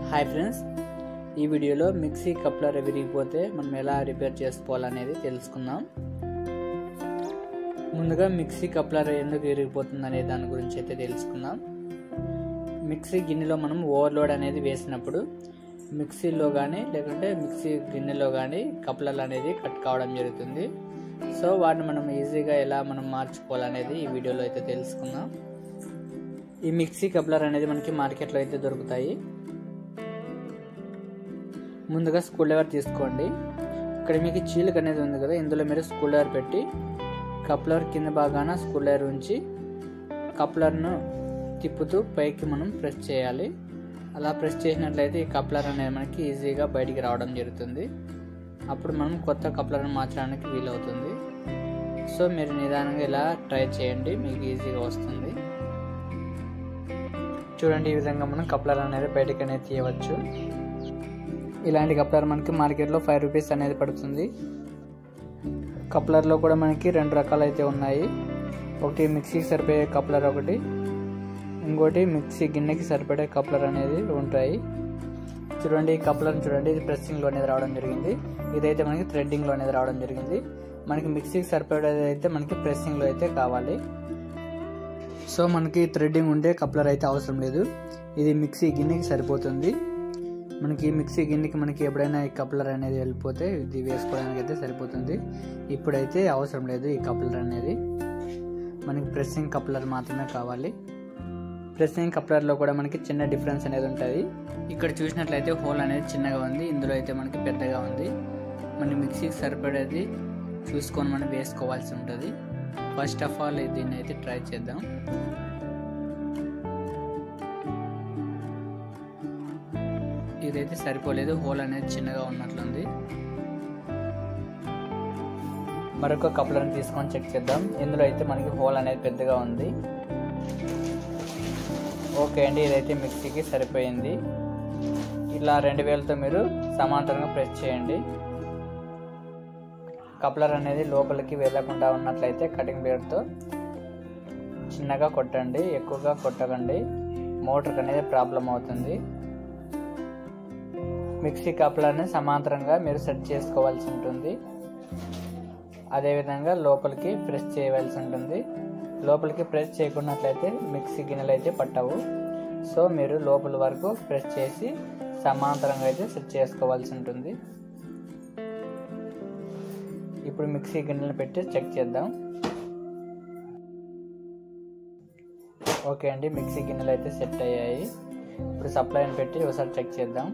Hi friends, ఈ వీడియోలో mixie coupler విరిగిపోతే మనం ఎలా రిపేర్ చేసుకోవాలనేది తెలుసుకుందాం. ముందుగా మిక్సీ కప్లర్ ఎందుకు విరిగిపోతుంది అనే దాని గురించి అయితే తెలుసుకుందాం. మిక్సీ గిన్నెలో మనం ఓవర్లోడ్ అనేది వేసినప్పుడు మిక్సీలో కానీ లేకుంటే మిక్సీ గిన్నెలో కానీ కప్లర్ అనేది కట్ కావడం జరుగుతుంది. సో వాటిని మనం ఈజీగా ఎలా మనం మార్చుకోవాలనేది ఈ వీడియోలో అయితే తెలుసుకుందాం. ఈ మిక్సీ కప్లర్ అనేది మనకి మార్కెట్లో అయితే దొరుకుతాయి. ముందుగా స్క్రూ డ్రైవర్ తీసుకోండి. ఇక్కడ మీకు చీలిక అనేది ఉంది కదా, ఇందులో మీరు స్క్రూ డ్రైవర్ పెట్టి కప్లర్ కింద భాగాన స్క్రూ డ్రైవర్ ఉంచి కప్లర్ను తిప్పుతూ పైకి మనం ప్రెస్ చేయాలి. అలా ప్రెస్ చేసినట్లయితే ఈ కప్లర్ అనేది మనకి ఈజీగా బయటికి రావడం జరుగుతుంది. అప్పుడు మనం కొత్త కప్లర్ను మార్చడానికి వీలవుతుంది. సో మీరు నిదానంగా ఇలా ట్రై చేయండి, మీకు ఈజీగా వస్తుంది. చూడండి, ఈ విధంగా మనం కప్లర్ అనేది బయటికి అనేది తీయవచ్చు. ఇలాంటి కప్లర్ మనకి మార్కెట్లో 5 రూపీస్ అనేది పడుతుంది. కప్లర్లో కూడా మనకి 2 రకాలు అయితే ఉన్నాయి. ఒకటి మిక్సీకి సరిపోయే కప్లర్, ఒకటి ఇంకోటి మిక్సీ గిన్నెకి సరిపడే కప్లర్ అనేది ఉంటాయి. చూడండి, ఈ కప్లర్ని చూడండి, ఇది ప్రెస్సింగ్లో అనేది రావడం జరిగింది. ఇదైతే మనకి థ్రెడ్డింగ్లో అనేది రావడం జరిగింది. మనకి మిక్సీకి సరిపడేది అయితే మనకి ప్రెస్సింగ్లో అయితే కావాలి. సో మనకి థ్రెడ్డింగ్ ఉంటే కప్లర్ అయితే అవసరం లేదు. ఇది మిక్సీ గిన్నెకి సరిపోతుంది. మనకి మిక్సీ గిన్నెకి మనకి ఎప్పుడైనా ఈ కప్లర్ అనేది వెళ్ళిపోతే ఇది వేసుకోవడానికి అయితే సరిపోతుంది. ఇప్పుడైతే అవసరం లేదు ఈ కప్లర్ అనేది, మనకి ప్రెస్సింగ్ కప్లర్ మాత్రమే కావాలి. ప్రెస్సింగ్ కప్లర్లో కూడా మనకి చిన్న డిఫరెన్స్ అనేది ఉంటుంది. ఇక్కడ చూసినట్లయితే హోల్ అనేది చిన్నగా ఉంది, ఇందులో అయితే మనకి పెద్దగా ఉంది. మనకి మిక్సీకి సరిపడేది చూసుకొని మనం వేసుకోవాల్సి ఉంటుంది. ఫస్ట్ ఆఫ్ ఆల్ దీన్ని అయితే ట్రై చేద్దాం. ఇదైతే సరిపోలేదు, హోల్ అనేది చిన్నగా ఉన్నట్లుంది. మరొక కప్లర్ని తీసుకొని చెక్ చేద్దాం. ఇందులో అయితే మనకి హోల్ అనేది పెద్దగా ఉంది. ఓకే అండి, ఇదైతే మిక్సీకి సరిపోయింది. ఇలా 2 వేలతో మీరు సమాంతరంగా ప్రెస్ చేయండి. కప్లర్ అనేది లోపలికి వెళ్ళకుండా ఉన్నట్లయితే కటింగ్ బ్లేడ్తో చిన్నగా కొట్టండి, ఎక్కువగా కొట్టకండి, మోటార్కి అనేది ప్రాబ్లం అవుతుంది. మిక్సీ కప్లర్ని సమాంతరంగా మీరు సెట్ చేసుకోవాల్సి ఉంటుంది. అదేవిధంగా లోపలికి ప్రెస్ చేయవలసి ఉంటుంది. లోపలికి ప్రెస్ చేయకున్నట్లయితే మిక్సీ గిన్నెలు అయితే పట్టవు. సో మీరు లోపల వరకు ప్రెస్ చేసి సమాంతరంగా అయితే సెట్ చేసుకోవాల్సి ఉంటుంది. ఇప్పుడు మిక్సీ గిన్నెలను పెట్టి చెక్ చేద్దాం. ఓకే అండి, మిక్సీ గిన్నెలు అయితే సెట్ అయ్యాయి. ఇప్పుడు సప్లైని పెట్టి ఒకసారి చెక్ చేద్దాం.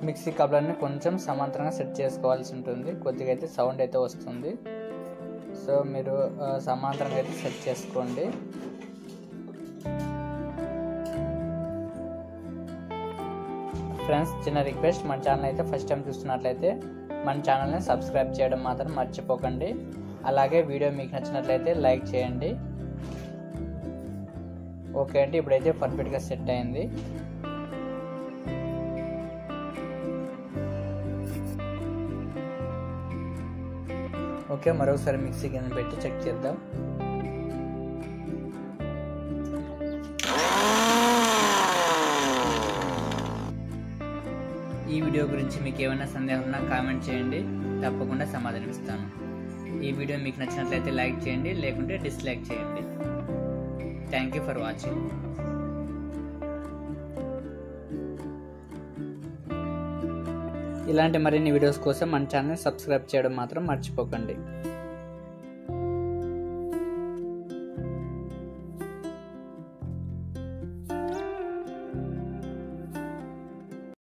మిక్సీ కప్లర్ని కొంచెం సమాంతరంగా సెట్ చేసుకోవాల్సి ఉంటుంది. కొద్దిగా అయితే సౌండ్ అయితే వస్తుంది. సో మీరు సమాంతరంగా అయితే సెట్ చేసుకోండి. ఫ్రెండ్స్, చిన్న రిక్వెస్ట్, మన ఛానల్ అయితే ఫస్ట్ టైం చూస్తున్నట్లయితే మన ఛానల్ని సబ్స్క్రైబ్ చేయడం మాత్రం మర్చిపోకండి. అలాగే వీడియో మీకు నచ్చినట్లయితే లైక్ చేయండి. ఓకే అండి, ఇప్పుడైతే పర్ఫెక్ట్గా సెట్ అయింది. ఓకే, మరొకసారి మిక్సీ గిన్నె పెట్టి చెక్ చేద్దాం. ఈ వీడియో గురించి మీకు ఏమైనా సందేహం ఉన్నా కామెంట్ చేయండి, తప్పకుండా సమాధానం ఇస్తాను. ఈ వీడియో మీకు నచ్చినట్లయితే లైక్ చేయండి, లేకుంటే డిస్లైక్ చేయండి. Thank you for watching. ఇలాంటి మరిన్ని వీడియోస్ కోసం మన ఛానల్ని సబ్స్క్రైబ్ చేయడం మాత్రం మర్చిపోకండి.